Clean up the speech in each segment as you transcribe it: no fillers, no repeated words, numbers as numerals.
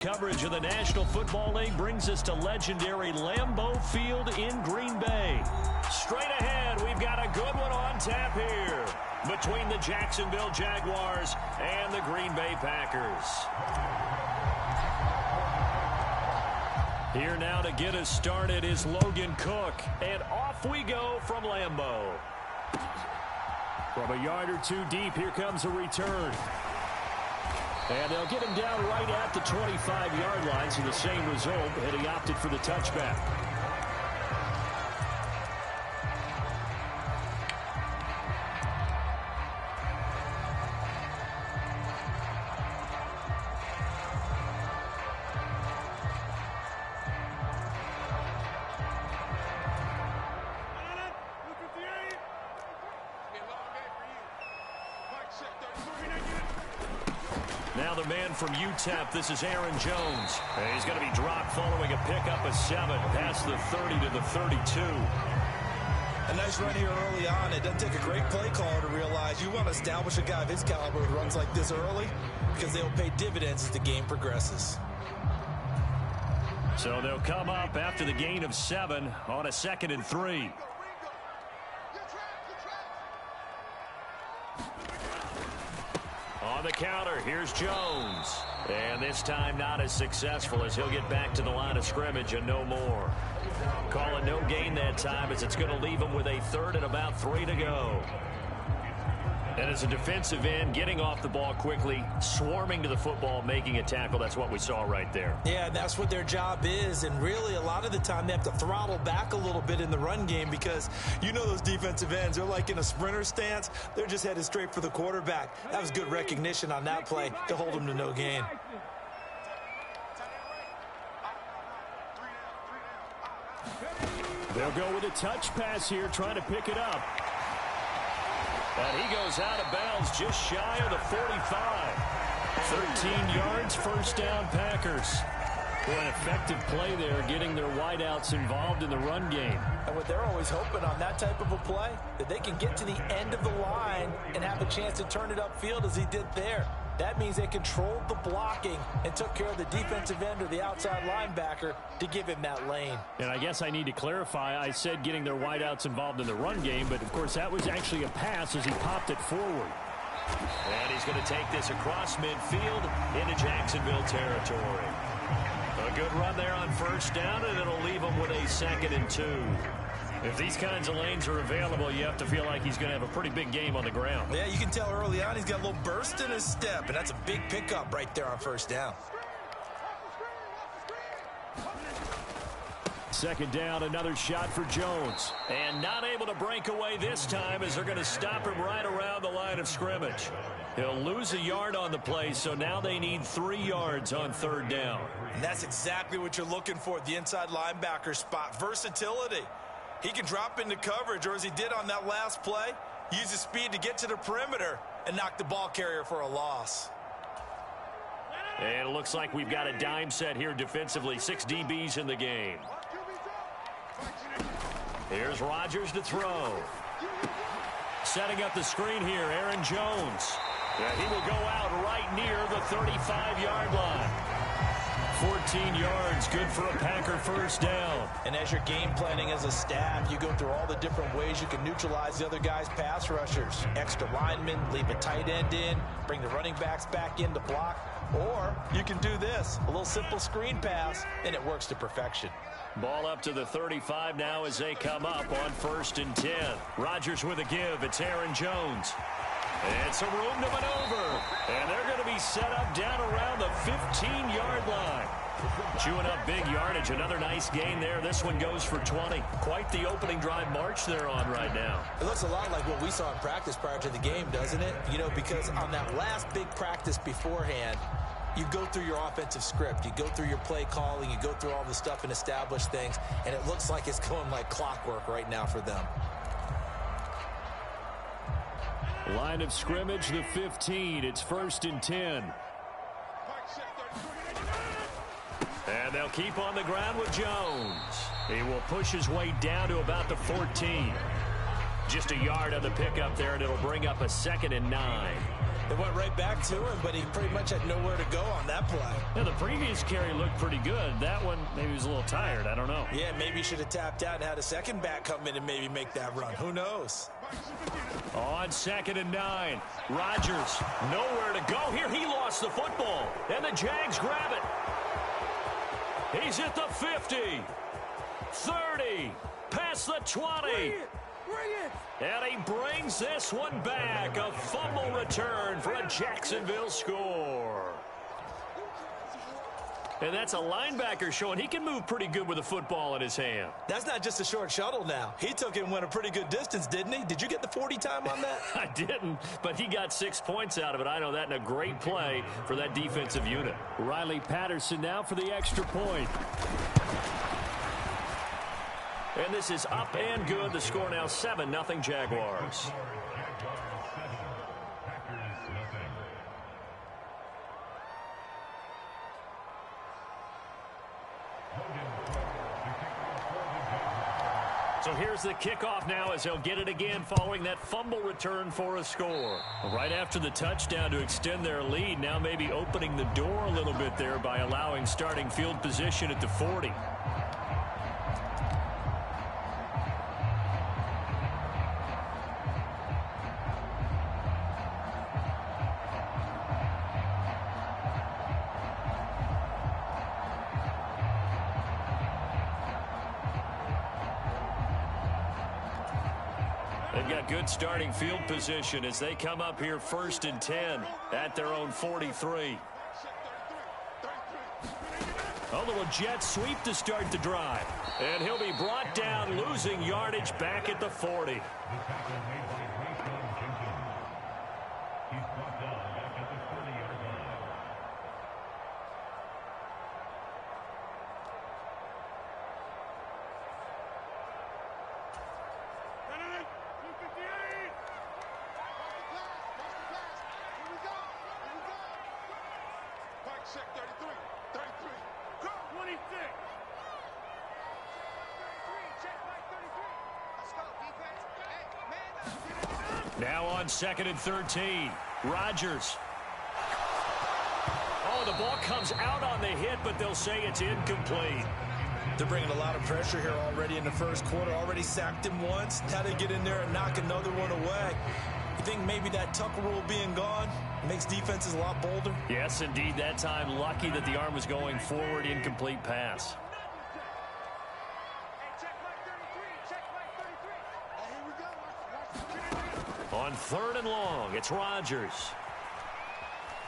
Coverage of the National Football League brings us to legendary Lambeau Field in Green Bay. Straight ahead, we've got a good one on tap here between the Jacksonville Jaguars and the Green Bay Packers. Here now to get us started is Logan Cook, and off we go from Lambeau. From a yard or two deep, here comes a return. And they'll get him down right at the 25-yard line, so the same result, and he opted for the touchback. Now the man from UTEP, this is Aaron Jones. And he's going to be dropped following a pickup of 7 past the 30 to the 32. A nice run here early on. It doesn't take a great play caller to realize you want to establish a guy of his caliber who runs like this early because they'll pay dividends as the game progresses. So they'll come up after the gain of 7 on a 2nd and 3. On the counter, here's Jones. And this time not as successful as he'll get back to the line of scrimmage and no more. Calling no gain that time as it's going to leave him with a 3rd and about 3 to go. And as a defensive end, getting off the ball quickly, swarming to the football, making a tackle, that's what we saw right there. Yeah, that's what their job is, and really a lot of the time they have to throttle back a little bit in the run game because you know those defensive ends, they're like in a sprinter stance. They're just headed straight for the quarterback. That was good recognition on that play to hold them to no gain. They'll go with a touch pass here, trying to pick it up. And he goes out of bounds just shy of the 45. 13 yards, first down, Packers. Well, an effective play there, getting their wideouts involved in the run game. And what they're always hoping on that type of a play, that they can get to the end of the line and have a chance to turn it upfield as he did there. That means they controlled the blocking and took care of the defensive end or the outside linebacker to give him that lane. And I guess I need to clarify, I said getting their wideouts involved in the run game, but of course that was actually a pass as he popped it forward. And he's going to take this across midfield into Jacksonville territory. A good run there on first down, and it'll leave him with a 2nd and 2. If these kinds of lanes are available, you have to feel like he's going to have a pretty big game on the ground. Yeah, you can tell early on he's got a little burst in his step, and that's a big pickup right there on first down. 2nd down, another shot for Jones. And not able to break away this time as they're going to stop him right around the line of scrimmage. He'll lose a yard on the play, so now they need 3 yards on 3rd down. And that's exactly what you're looking for at the inside linebacker spot, versatility. He can drop into coverage, or as he did on that last play, use his speed to get to the perimeter and knock the ball carrier for a loss. And it looks like we've got a dime set here defensively. 6 DBs in the game. Here's Rodgers to throw. Setting up the screen here, Aaron Jones. Yeah, he will go out right near the 35-yard line. 14 yards, good for a Packer first down. And as you're game planning as a staff, you go through all the different ways you can neutralize the other guy's pass rushers. Extra linemen, leave a tight end in, bring the running backs back in to block. Or you can do this, a little simple screen pass, and it works to perfection. Ball up to the 35 now as they come up on 1st and 10. Rodgers with a give. It's Aaron Jones. It's a room to maneuver. And they're going to be set up down around the 15-yard line. Chewing up big yardage. Another nice gain there. This one goes for 20. Quite the opening drive march they're on right now. It looks a lot like what we saw in practice prior to the game, doesn't it? You know, because on that last big practice beforehand, you go through your offensive script. You go through your play calling. You go through all the stuff and establish things. And it looks like it's going like clockwork right now for them. Line of scrimmage, the 15. It's 1st and 10. And they'll keep on the ground with Jones. He will push his way down to about the 14. Just a yard on the pickup there, and it'll bring up a 2nd and 9. It went right back to him, but he pretty much had nowhere to go on that play. Yeah, the previous carry looked pretty good. That one, maybe he was a little tired. I don't know. Yeah, maybe he should have tapped out and had a second back come in and maybe make that run. Who knows? On 2nd and 9, Rodgers, nowhere to go. Here, he lost the football, and the Jags grab it. He's at the 50, 30, past the 20. And he brings this one back. A fumble return for a Jacksonville score. And that's a linebacker showing he can move pretty good with a football in his hand. That's not just a short shuttle now. He took it and went a pretty good distance, didn't he? Did you get the 40 time on that? I didn't, but he got 6 points out of it. I know that, and a great play for that defensive unit. Riley Patterson now for the extra point. And this is up and good. The score now 7-0 Jaguars. So here's the kickoff now as they'll get it again following that fumble return for a score. Right after the touchdown to extend their lead, now maybe opening the door a little bit there by allowing starting field position at the 40. They've got good starting field position as they come up here 1st and 10 at their own 43. A little jet sweep to start the drive. And he'll be brought down, losing yardage back at the 40. Now on 2nd and 13, Rodgers. Oh, the ball comes out on the hit, but they'll say it's incomplete. They're bringing a lot of pressure here already in the first quarter. Already sacked him once. Now they get in there and knock another one away. You think maybe that tuck rule being gone makes defenses a lot bolder? Yes, indeed. That time, lucky that the arm was going forward. Incomplete pass. On 3rd and long, it's Rodgers.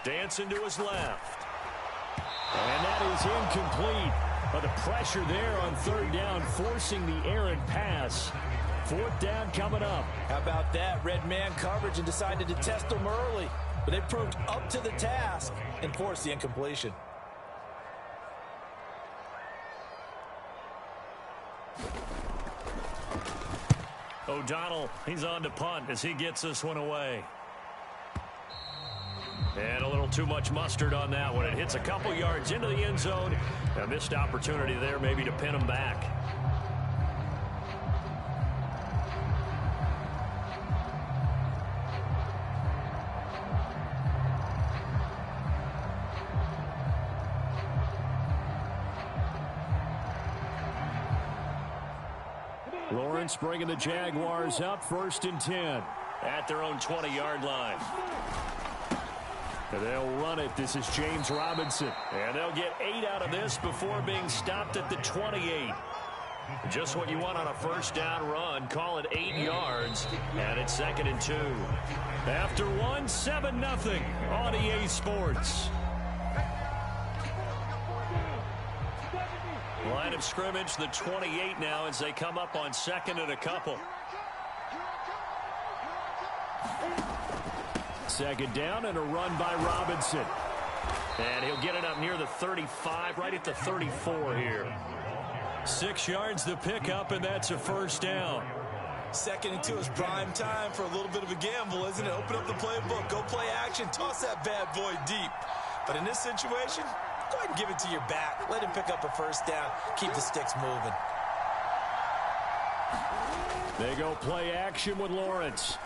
Dancing to his left. And that is incomplete. But the pressure there on 3rd down, forcing the errant pass. 4th down coming up. How about that? Red man coverage and decided to test them early. But they proved up to the task and forced the incompletion. O'Donnell, he's on to punt as he gets this one away. And a little too much mustard on that one. It hits a couple yards into the end zone. A missed opportunity there maybe to pin him back. Lawrence bringing the Jaguars up 1st and 10 at their own 20-yard line. And they'll run it. This is James Robinson. And they'll get 8 out of this before being stopped at the 28. Just what you want on a 1st down run. Call it 8 yards. And it's 2nd and 2. After one, 7-0 on EA Sports. Line of scrimmage, the 28 now as they come up on 2nd and a couple. 2nd down and a run by Robinson. And he'll get it up near the 35, right at the 34 here. 6 yards the pickup, and that's a 1st down. 2nd and 2 is prime time for a little bit of a gamble, isn't it? Open up the playbook, go play action, toss that bad boy deep. But in this situation, go ahead and give it to your back. Let him pick up a 1st down. Keep the sticks moving. They go play action with Lawrence.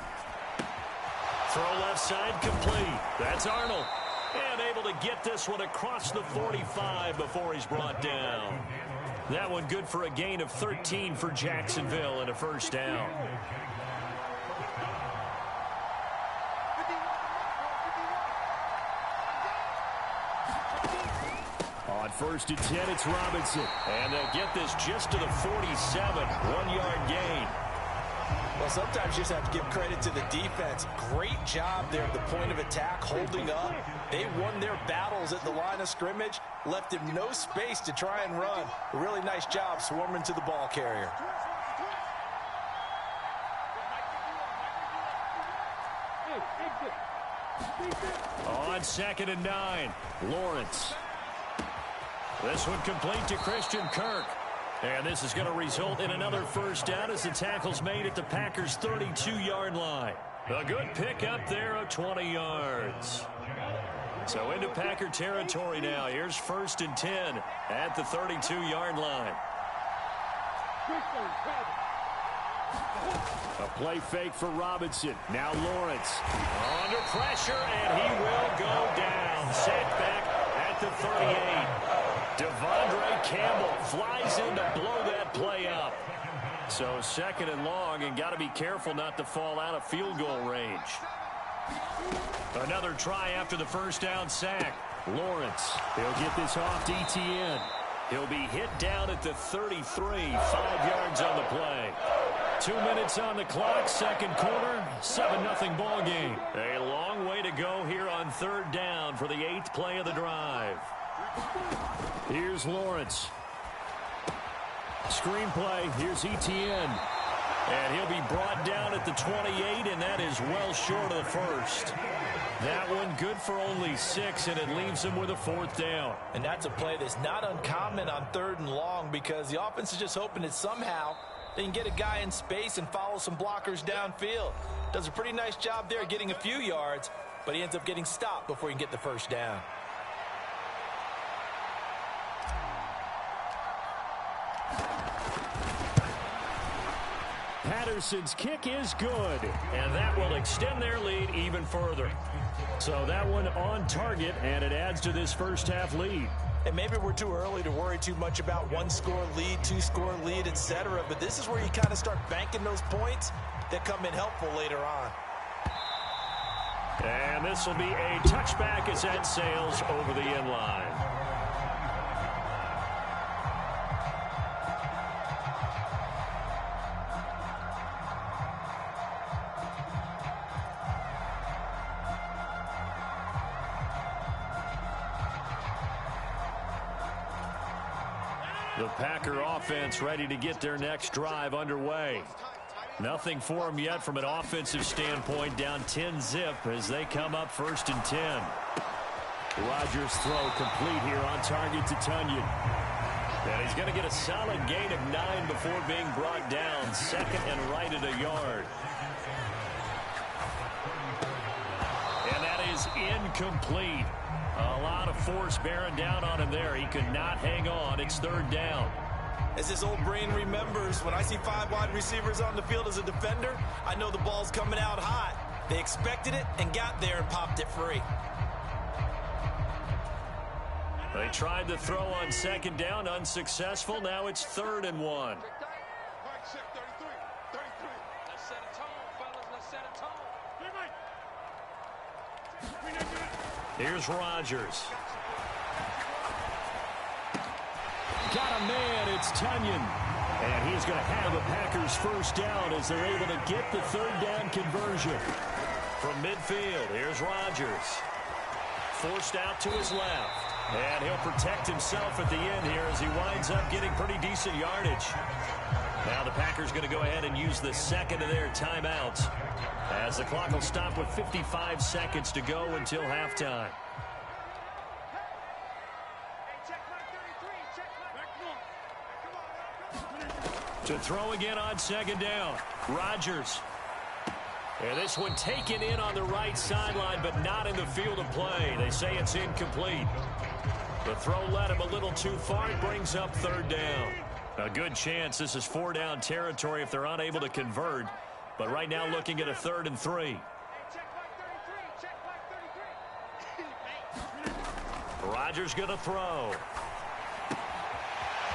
Throw left side complete. That's Arnold. And able to get this one across the 45 before he's brought down. That one good for a gain of 13 for Jacksonville and a first down. On 1st and 10, it's Robinson. And they'll get this just to the 47. 1-yard gain. Well, sometimes you just have to give credit to the defense. Great job there at the point of attack, holding up. They won their battles at the line of scrimmage, left him no space to try and run. A really nice job swarming to the ball carrier. On 2nd and 9, Lawrence. This one complete to Christian Kirk. And this is going to result in another first down as the tackle's made at the Packers' 32-yard line. A good pickup there of 20 yards. So into Packer territory now. Here's 1st and 10 at the 32-yard line. A play fake for Robinson. Now Lawrence. Under pressure, and he will go down. Set back at the 38. Devondre Campbell flies in to blow that play up. So 2nd and long, and got to be careful not to fall out of field goal range. Another try after the first down sack. Lawrence, he'll get this off to Etienne. He'll be hit down at the 33, 5 yards on the play. 2 minutes on the clock, 2nd quarter, 7-0 ball game. A long way to go here on 3rd down for the 8th play of the drive. Here's Lawrence. Screenplay, here's Etienne. And he'll be brought down at the 28, and that is well short of the first. That one good for only 6, and it leaves him with a 4th down. And that's a play that's not uncommon on 3rd and long, because the offense is just hoping that somehow they can get a guy in space and follow some blockers downfield. Does a pretty nice job there getting a few yards, but he ends up getting stopped before he can get the first down. Patterson's kick is good, and that will extend their lead even further. So that one on target, and it adds to this first half lead. And maybe we're too early to worry too much about 1-score lead, 2-score lead, etc. But this is where you kind of start banking those points that come in helpful later on. And this will be a touchback as that sails over the end line. The Packer offense ready to get their next drive underway. Nothing for them yet from an offensive standpoint, down 10-zip as they come up 1st and 10. Rodgers' throw complete here on target to Tunyon. And he's going to get a solid gain of 9 before being brought down. 2nd and right at a yard. And that is incomplete. A lot of force bearing down on him there. He could not hang on. It's 3rd down. As his old brain remembers, when I see 5 wide receivers on the field as a defender, I know the ball's coming out hot. They expected it and got there and popped it free. They tried to throw on 2nd down, unsuccessful. Now it's 3rd and 1. Here's Rodgers. Got a man, it's Tunyon. And he's going to have a Packers first down as they're able to get the 3rd down conversion. From midfield, here's Rodgers. Forced out to his left. And he'll protect himself at the end here as he winds up getting pretty decent yardage. Now the Packers going to go ahead and use the 2nd of their timeouts, as the clock will stop with 55 seconds to go until halftime. To throw again on 2nd down, Rodgers. And this one taken in on the right sideline, but not in the field of play. They say it's incomplete. The throw led him a little too far. It brings up 3rd down. A good chance this is 4-down territory if they're unable to convert. But right now looking at a 3rd and 3. Rodgers going to throw.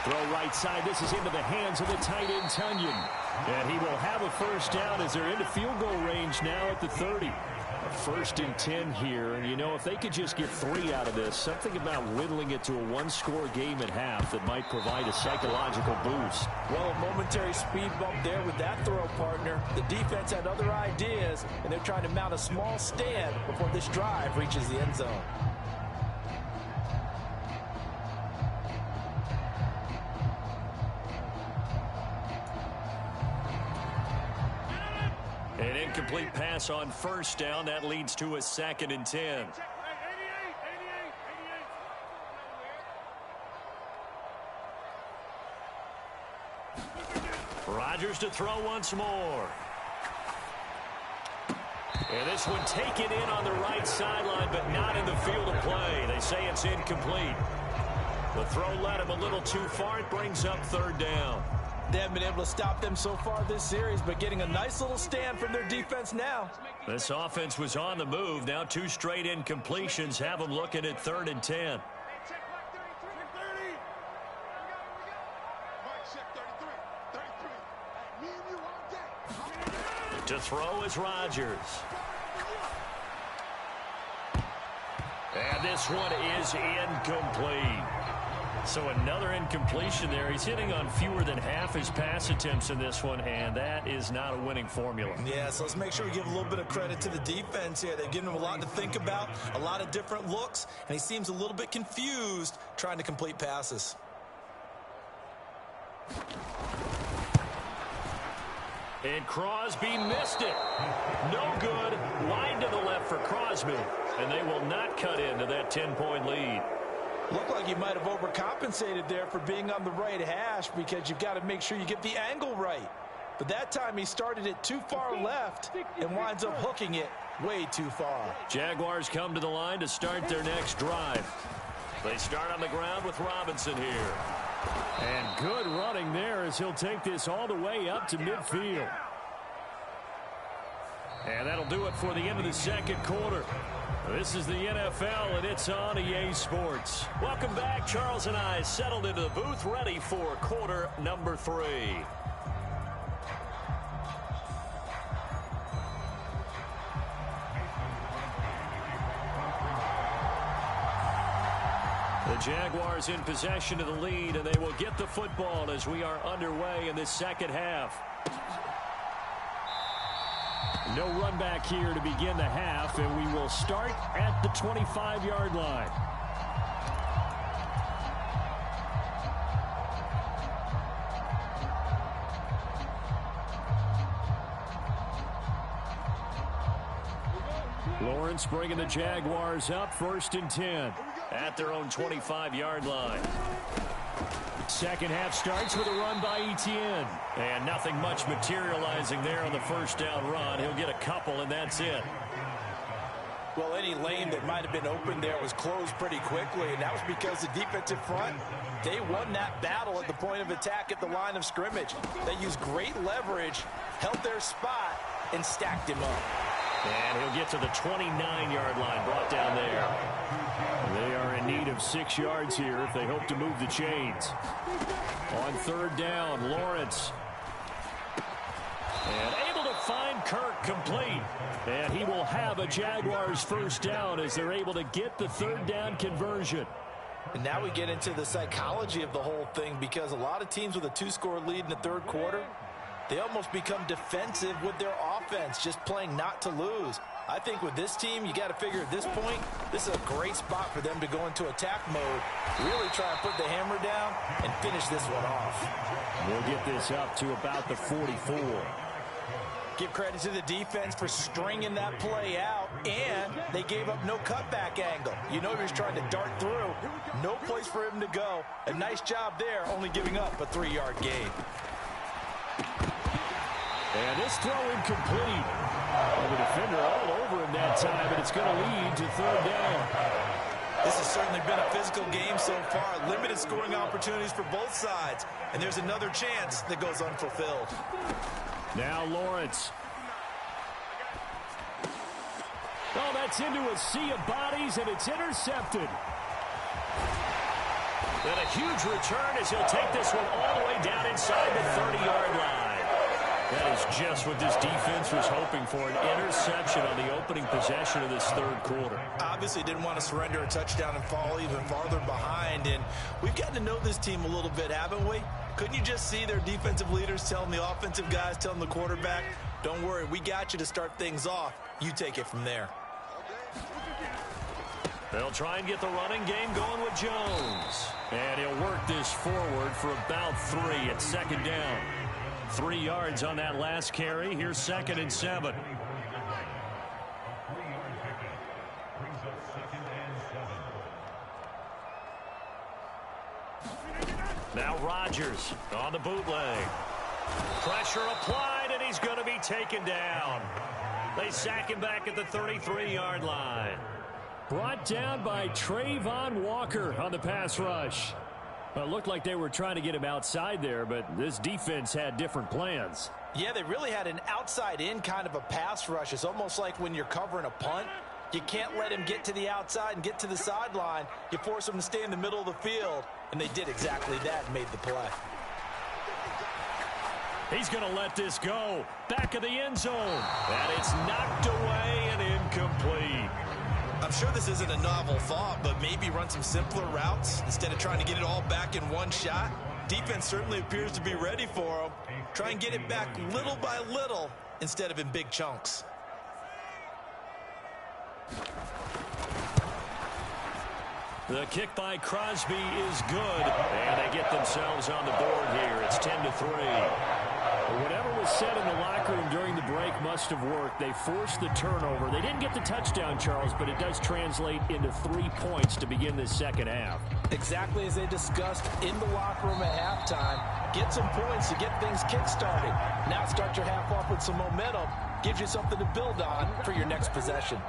Throw right side. This is into the hands of the tight end, Tunyon. And he will have a first down as they're into field goal range now at the 30. A 1st and 10 here. And, you know, if they could just get 3 out of this, something about whittling it to a 1-score game at half that might provide a psychological boost. Well, a momentary speed bump there with that throw, partner. The defense had other ideas, and they're trying to mount a small stand before this drive reaches the end zone. An incomplete pass on first down. That leads to a 2nd and 10. Rodgers to throw once more. And this one taken in on the right sideline, but not in the field of play. They say it's incomplete. The throw led him a little too far. It brings up 3rd down. They haven't been able to stop them so far this series, but getting a nice little stand from their defense now. This offense was on the move. Now 2 straight incompletions have them looking at 3rd and 10. To throw is Rodgers. And this one is incomplete. So another incompletion there. He's hitting on fewer than half his pass attempts in this one, and that is not a winning formula. Yeah, so let's make sure we give a little bit of credit to the defense here. They've given him a lot to think about, a lot of different looks, and he seems a little bit confused trying to complete passes. And Crosby missed it. No good. Wide to the left for Crosby, and they will not cut into that 10-point lead. Looked like you might have overcompensated there for being on the right hash because you've got to make sure you get the angle right. But that time he started it too far left and winds up hooking it way too far. Jaguars come to the line to start their next drive. They start on the ground with Robinson here. And good running there as he'll take this all the way up to midfield. And that'll do it for the end of the 2nd quarter. This is the NFL, and it's on EA Sports. Welcome back. Charles and I settled into the booth, ready for quarter number 3. The Jaguars in possession of the lead, and they will get the football as we are underway in this 2nd half. No run back here to begin the half, and we will start at the 25-yard line. Lawrence bringing the Jaguars up, 1st and 10 at their own 25-yard line. 2nd half starts with a run by Etienne. And nothing much materializing there on the 1st down run. He'll get a couple, and that's it. Well, any lane that might have been open there was closed pretty quickly, and that was because the defensive front, they won that battle at the point of attack at the line of scrimmage. They used great leverage, held their spot, and stacked him up. And he'll get to the 29-yard line, brought down there. They are in need of 6 yards here if they hope to move the chains. On 3rd down, Lawrence. And able to find Kirk complete. And he will have a Jaguars 1st down as they're able to get the 3rd down conversion. And now we get into the psychology of the whole thing, because a lot of teams with a 2-score lead in the 3rd quarter, they almost become defensive with their offense, just playing not to lose. I think with this team, you got to figure at this point, this is a great spot for them to go into attack mode, really try and put the hammer down and finish this one off. We'll get this up to about the 44. Give credit to the defense for stringing that play out, and they gave up no cutback angle. You know he was trying to dart through. No place for him to go. A nice job there, only giving up a 3-yard gain. And this throw incomplete. Well, the defender all over him that time, and it's going to lead to 3rd down. This has certainly been a physical game so far. Limited scoring opportunities for both sides. And there's another chance that goes unfulfilled. Now Lawrence. Oh, that's into a sea of bodies, and it's intercepted. And a huge return as he'll take this one all the way down inside the 30-yard line. That is just what this defense was hoping for, an interception on the opening possession of this third quarter. Obviously didn't want to surrender a touchdown and fall even farther behind. And we've gotten to know this team a little bit, haven't we? Couldn't you just see their defensive leaders telling the offensive guys, telling the quarterback, don't worry, we got you to start things off. You take it from there. They'll try and get the running game going with Jones. And he'll work this forward for about 3 at second down. 3 yards on that last carry. Here's 2nd and 7. Now Rodgers on the bootleg. Pressure applied, and he's going to be taken down. They sack him back at the 33-yard line. Brought down by Trayvon Walker on the pass rush. Well, it looked like they were trying to get him outside there, but this defense had different plans. Yeah, they really had an outside-in kind of a pass rush. It's almost like when you're covering a punt. You can't let him get to the outside and get to the sideline. You force him to stay in the middle of the field, and they did exactly that and made the play. He's going to let this go. Back of the end zone. And it's knocked away and incomplete. I'm sure this isn't a novel thought, but maybe run some simpler routes instead of trying to get it all back in one shot. Defense certainly appears to be ready for him. Try and get it back little by little instead of in big chunks. The kick by Crosby is good, and they get themselves on the board here. It's 10-3. Whatever was said in the locker room during the break must have worked. They forced the turnover. They didn't get the touchdown, Charles, but it does translate into 3 points to begin this second half. Exactly as they discussed in the locker room at halftime. Get some points to get things kick-started. Now start your half off with some momentum. Gives you something to build on for your next possession.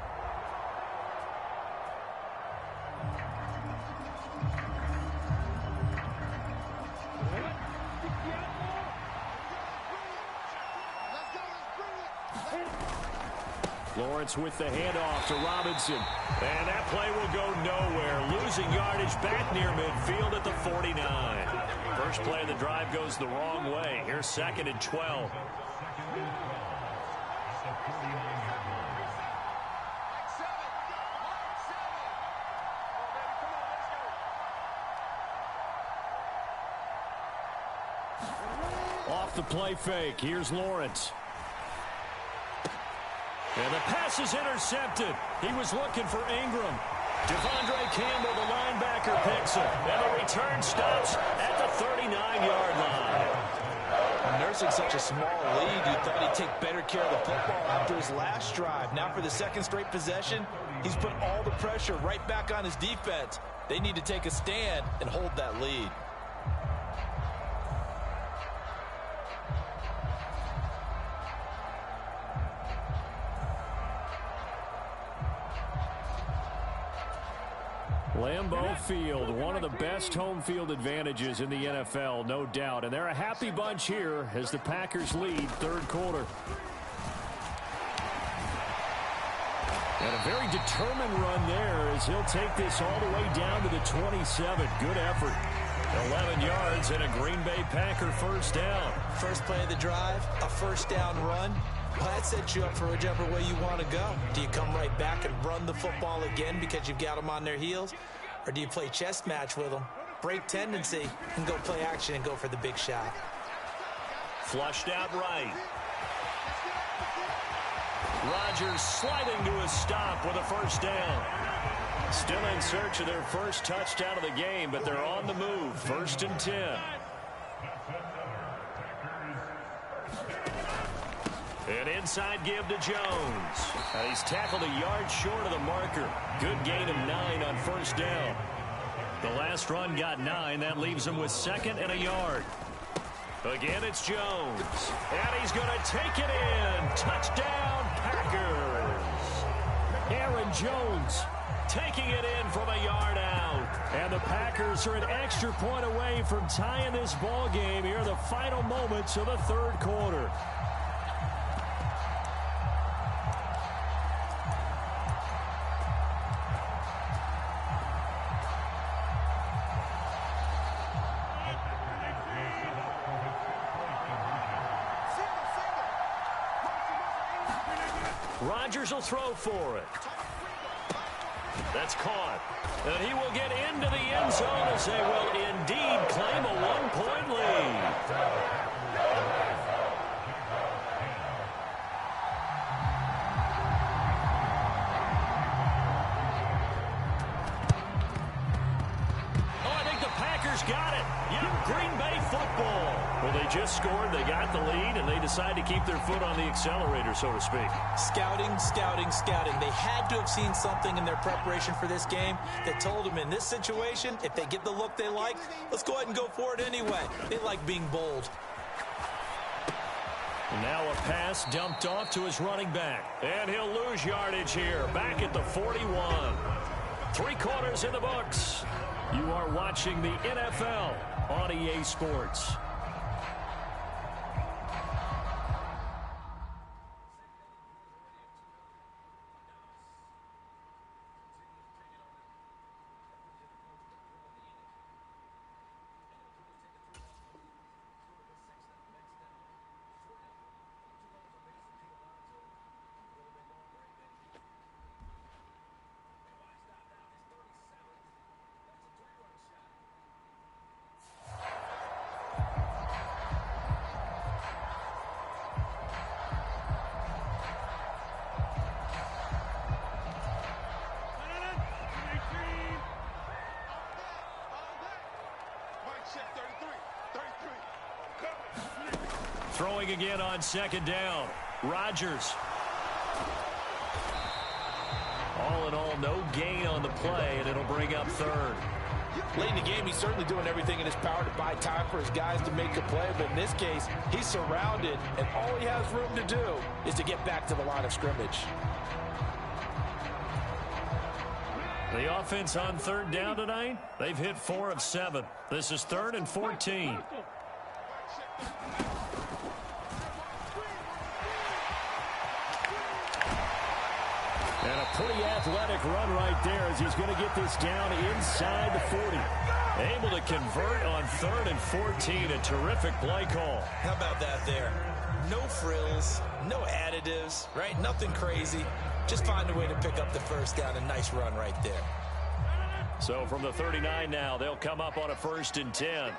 Lawrence with the handoff to Robinson. And that play will go nowhere. Losing yardage back near midfield at the 49. First play of the drive goes the wrong way. Here's 2nd and 12. Off the play fake. Here's Lawrence. And the pass is intercepted. He was looking for Ingram. Devondre Campbell, the linebacker, picks him. And the return stops at the 39-yard line. Nursing such a small lead, you thought he'd take better care of the football after his last drive. Now for the second straight possession, he's put all the pressure right back on his defense. They need to take a stand and hold that lead. Lambeau Field, one of the best home field advantages in the NFL, no doubt. And they're a happy bunch here as the Packers lead third quarter. And a very determined run there as he'll take this all the way down to the 27. Good effort. 11 yards and a Green Bay Packer first down. First play of the drive, a first down run. Well, that sets you up for whichever way you want to go. Do you come right back and run the football again because you've got them on their heels? Or do you play chess match with them, break tendency, and go play action and go for the big shot? Flushed out right. Rodgers sliding to a stop with a first down. Still in search of their first touchdown of the game, but they're on the move. 1st and 10. An inside give to Jones. He's tackled a yard short of the marker. Good gain of 9 on first down. The last run got 9. That leaves him with 2nd and a yard. Again, it's Jones. And he's going to take it in. Touchdown, Packers. Aaron Jones taking it in from a yard out. And the Packers are an extra point away from tying this ball game here in the final moments of the third quarter. Rodgers will throw for it. That's caught. And he will get into the end zone as they will indeed claim a one-point lead. Got it. Young Green Bay football. Well, they just scored. They got the lead, and they decide to keep their foot on the accelerator, so to speak. Scouting, scouting, scouting. They had to have seen something in their preparation for this game that told them in this situation, if they get the look they like, let's go ahead and go for it anyway. They like being bold. Now a pass dumped off to his running back. And he'll lose yardage here. Back at the 41. 3 quarters in the books. You are watching the NFL on EA Sports. Throwing again on second down. Rodgers. All in all, no gain on the play, and it'll bring up third. Late in the game, he's certainly doing everything in his power to buy time for his guys to make a play. But in this case, he's surrounded, and all he has room to do is to get back to the line of scrimmage. The offense on third down tonight, they've hit 4 of 7. This is 3rd and 14. And a pretty athletic run right there as he's going to get this down inside the 40. Able to convert on 3rd and 14. A terrific play call. How about that there? No frills, no additives, right? Nothing crazy. Just find a way to pick up the first down. A nice run right there. So from the 39 now, they'll come up on a 1st and 10.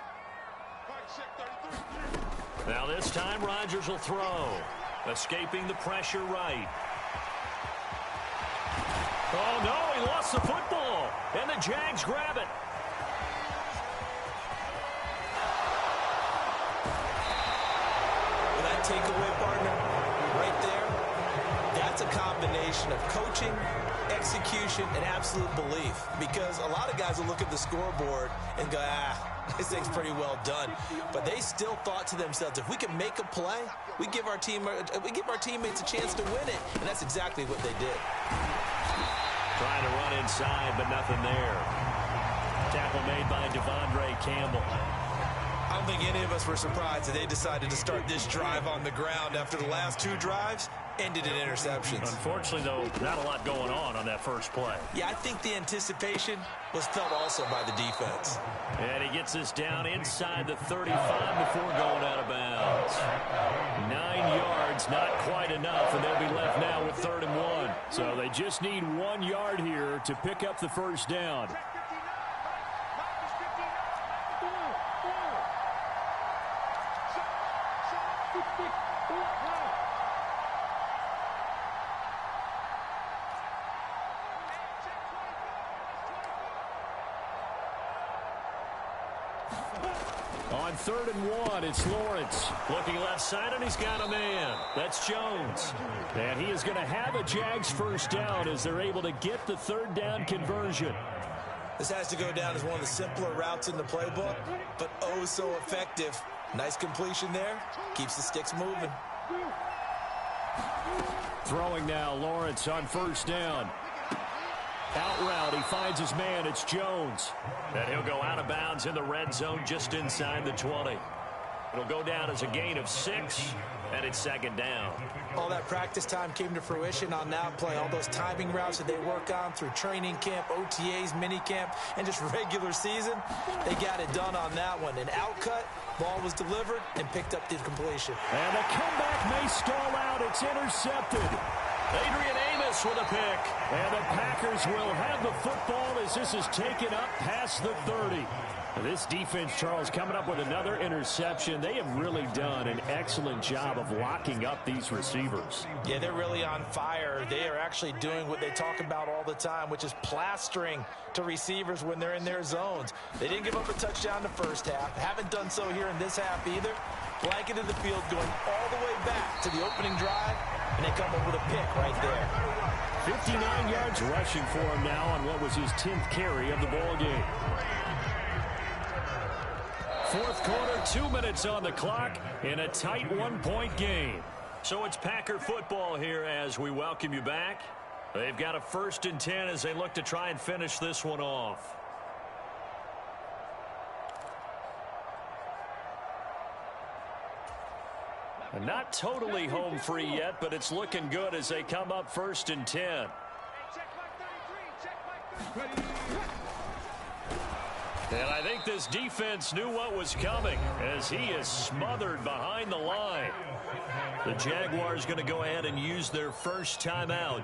Now this time, Rodgers will throw. Escaping the pressure right. Oh, no, he lost the football. And the Jags grab it. Well, that takeaway, partner, right there, that's a combination of coaching, execution, and absolute belief. Because a lot of guys will look at the scoreboard and go, this thing's pretty well done. But they still thought to themselves, if we can make a play, we give our teammates a chance to win it. And that's exactly what they did. Trying to run inside, but nothing there. Tackle made by Devondre Campbell. I don't think any of us were surprised that they decided to start this drive on the ground after the last 2 drives ended in interceptions. Unfortunately, though, not a lot going on that first play. Yeah, I think the anticipation was felt also by the defense. And he gets this down inside the 35 before going out of bounds. 9 yards, not quite enough, and they'll be left now with 3rd and 1. So they just need 1 yard here to pick up the first down. On 3rd and 1, it's Lawrence. Looking left side, and he's got a man. That's Jones. And he is going to have a Jags first down as they're able to get the 3rd down conversion. This has to go down as one of the simpler routes in the playbook, but oh so effective. Nice completion there. Keeps the sticks moving. Throwing now, Lawrence on 1st down. Out route, he finds his man. It's Jones. And he'll go out of bounds in the red zone just inside the 20. It'll go down as a gain of 6, and it's 2nd down. All that practice time came to fruition on that play. All those timing routes that they work on through training camp, OTAs, minicamp, and just regular season, they got it done on that one. An outcut, ball was delivered, and picked up the completion. And the comeback may stall out. It's intercepted. Adrian Amos with a pick. And the Packers will have the football as this is taken up past the 30. This defense, Charles, coming up with another interception. They have really done an excellent job of locking up these receivers. Yeah, they're really on fire. They are actually doing what they talk about all the time, which is plastering to receivers when they're in their zones. They didn't give up a touchdown the first half. Haven't done so here in this half either. Blanketed the field going all the way back to the opening drive, and they come up with a pick right there. 59 yards rushing for him now on what was his 10th carry of the ball game. Fourth quarter, 2 minutes on the clock in a tight one-point game. So it's Packer football here as we welcome you back. They've got a 1st and 10 as they look to try and finish this one off. And not totally home free yet, but it's looking good as they come up 1st and 10. And I think this defense knew what was coming as he is smothered behind the line. The Jaguars going to go ahead and use their first timeout.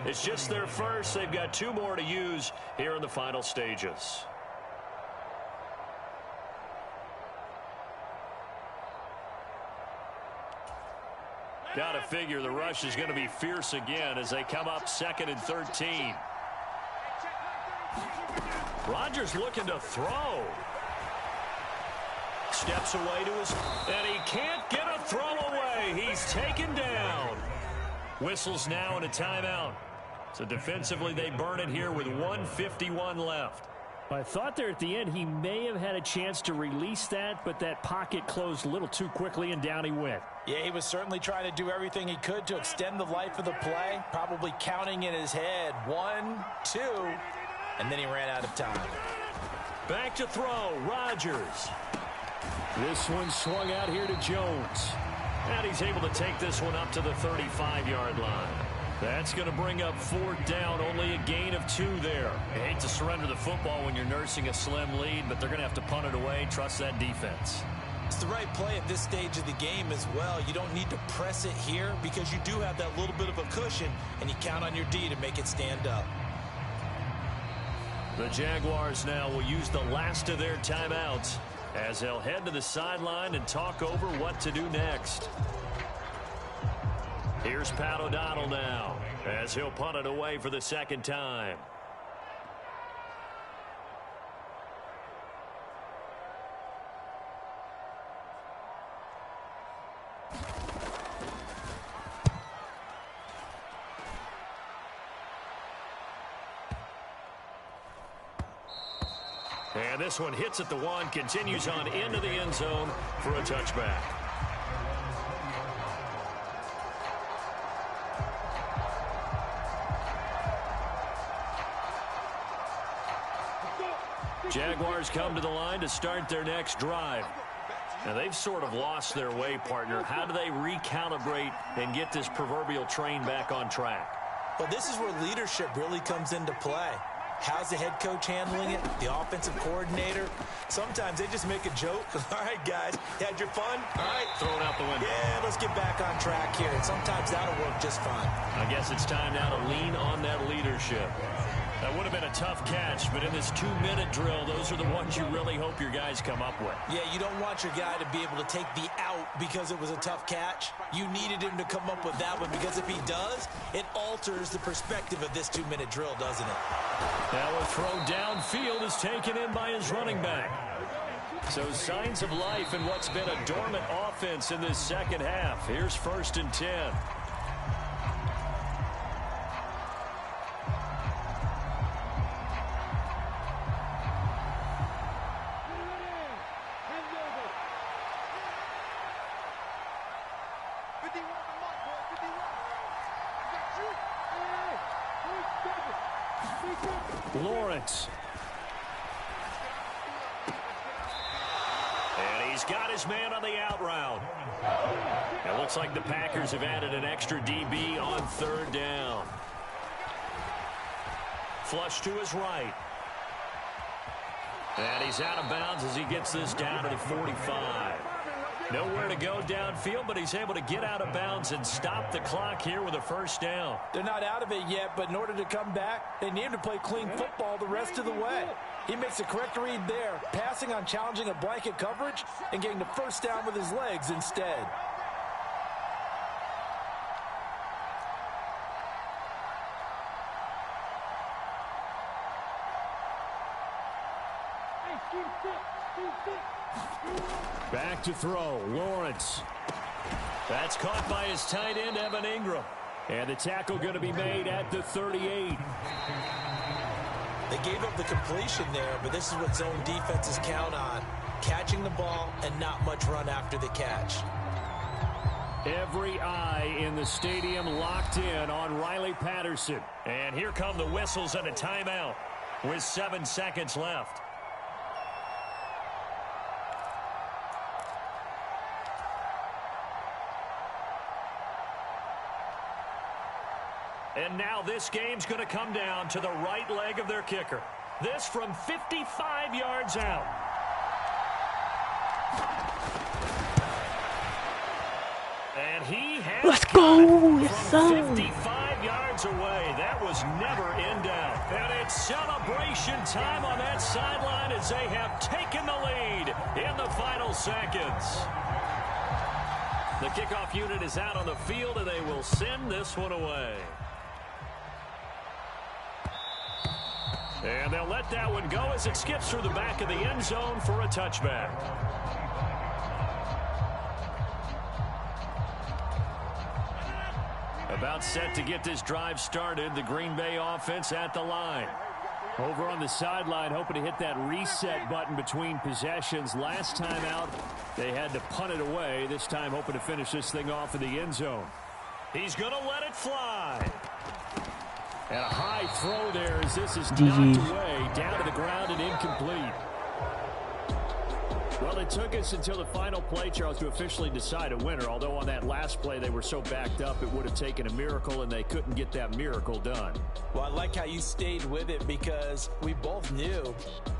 It's just their first. They've got 2 more to use here in the final stages. Got to figure the rush is going to be fierce again as they come up 2nd and 13. Rodgers looking to throw. Steps away to his, and he can't get a throw away. He's taken down. Whistles now and a timeout. So defensively they burn it here with 1:51 left. I thought there at the end he may have had a chance to release that, but that pocket closed a little too quickly and down he went. Yeah, he was certainly trying to do everything he could to extend the life of the play, probably counting in his head 1, 2, and then he ran out of time. Back to throw, Rodgers. This one swung out here to Jones. And he's able to take this one up to the 35-yard line. That's going to bring up 4th down, only a gain of 2 there. You hate to surrender the football when you're nursing a slim lead, but they're going to have to punt it away. Trust that defense. It's the right play at this stage of the game as well. You don't need to press it here because you do have that little bit of a cushion, and you count on your D to make it stand up. The Jaguars now will use the last of their timeouts as they'll head to the sideline and talk over what to do next. Here's Pat O'Donnell now as he'll punt it away for the 2nd time. And this one hits at the 1, continues on into the end zone for a touchback. Jaguars come to the line to start their next drive. Now they've sort of lost their way, partner. How do they recalibrate and get this proverbial train back on track? Well, this is where leadership really comes into play. How's the head coach handling it? The offensive coordinator? Sometimes they just make a joke. All right, guys, you had your fun? All right. Throw it out the window. Yeah, let's get back on track here. And sometimes that'll work just fine. I guess it's time now to lean on that leadership. That would have been a tough catch, but in this 2-minute drill, those are the ones you really hope your guys come up with. Yeah, you don't want your guy to be able to take the out because it was a tough catch. You needed him to come up with that one because if he does, it alters the perspective of this 2-minute drill, doesn't it? Now a throw downfield is taken in by his running back. So signs of life in what's been a dormant offense in this 2nd half. Here's 1st and 10. Lawrence. And he's got his man on the out route. It looks like the Packers have added an extra DB on 3rd down. Flush to his right. And he's out of bounds as he gets this down to the 45. Nowhere to go downfield, but he's able to get out of bounds and stop the clock here with a first down. They're not out of it yet, but in order to come back, they need to play clean football the rest of the way. He makes a correct read there, passing on challenging a blanket coverage and getting the first down with his legs instead. Back to throw, Lawrence. That's caught by his tight end, Evan Ingram. And the tackle going to be made at the 38. They gave up the completion there, but this is what zone defenses count on. Catching the ball and not much run after the catch. Every eye in the stadium locked in on Riley Patterson. And here come the whistles and a timeout with 7 seconds left. And now this game's going to come down to the right leg of their kicker. This from 55 yards out. And he has Let's go! Yes, from sir. 55 yards away. That was never in doubt. And it's celebration time on that sideline as they have taken the lead in the final seconds. The kickoff unit is out on the field, and they will send this one away. And they'll let that one go as it skips through the back of the end zone for a touchback. About set to get this drive started. The Green Bay offense at the line. Over on the sideline, hoping to hit that reset button between possessions. Last time out, they had to punt it away. This time, hoping to finish this thing off in the end zone. He's going to let it fly. And a high throw there as this is knocked away, down to the ground and incomplete. Well, it took us until the final play, Charles, to officially decide a winner. Although on that last play they were so backed up, it would have taken a miracle, and they couldn't get that miracle done. Well, I like how you stayed with it because we both knew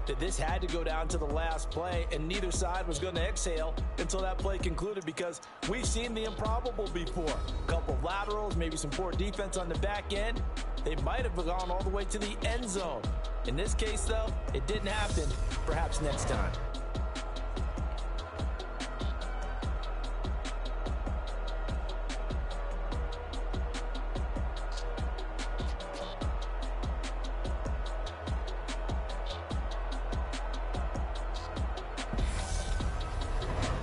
that this had to go down to the last play, and neither side was going to exhale until that play concluded because we've seen the improbable before. A couple of laterals, maybe some poor defense on the back end. They might have gone all the way to the end zone. In this case, though, it didn't happen. Perhaps next time.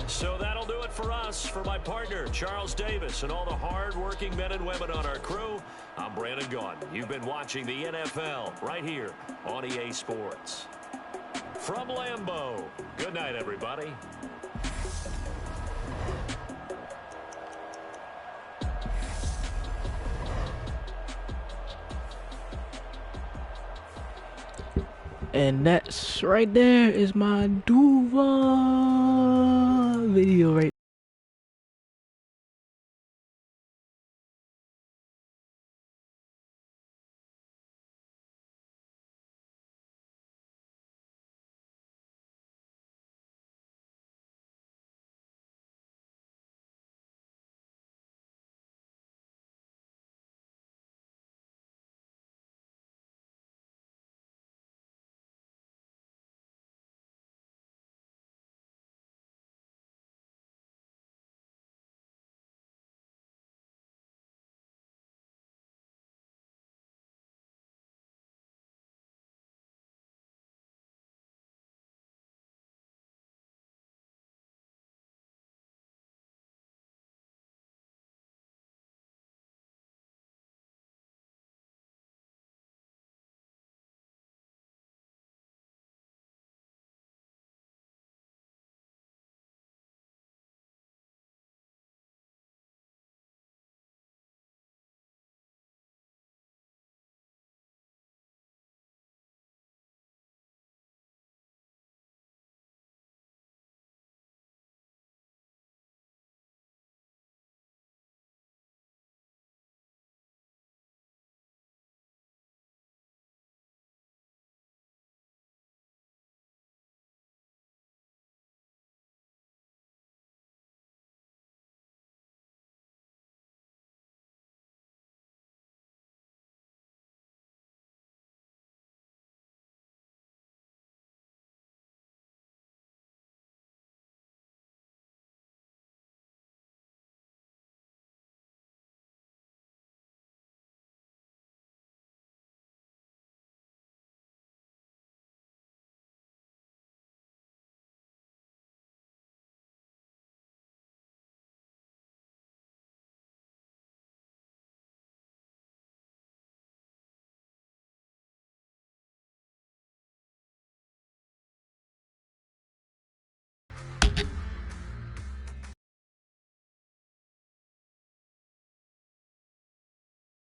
So that'll do it for us. For my partner, Charles Davis, and all the hard-working men and women on our crew, I'm Brandon Gaudin. You've been watching the NFL right here on EA Sports. From Lambeau, good night, everybody. And that's right there is my DUVAL video right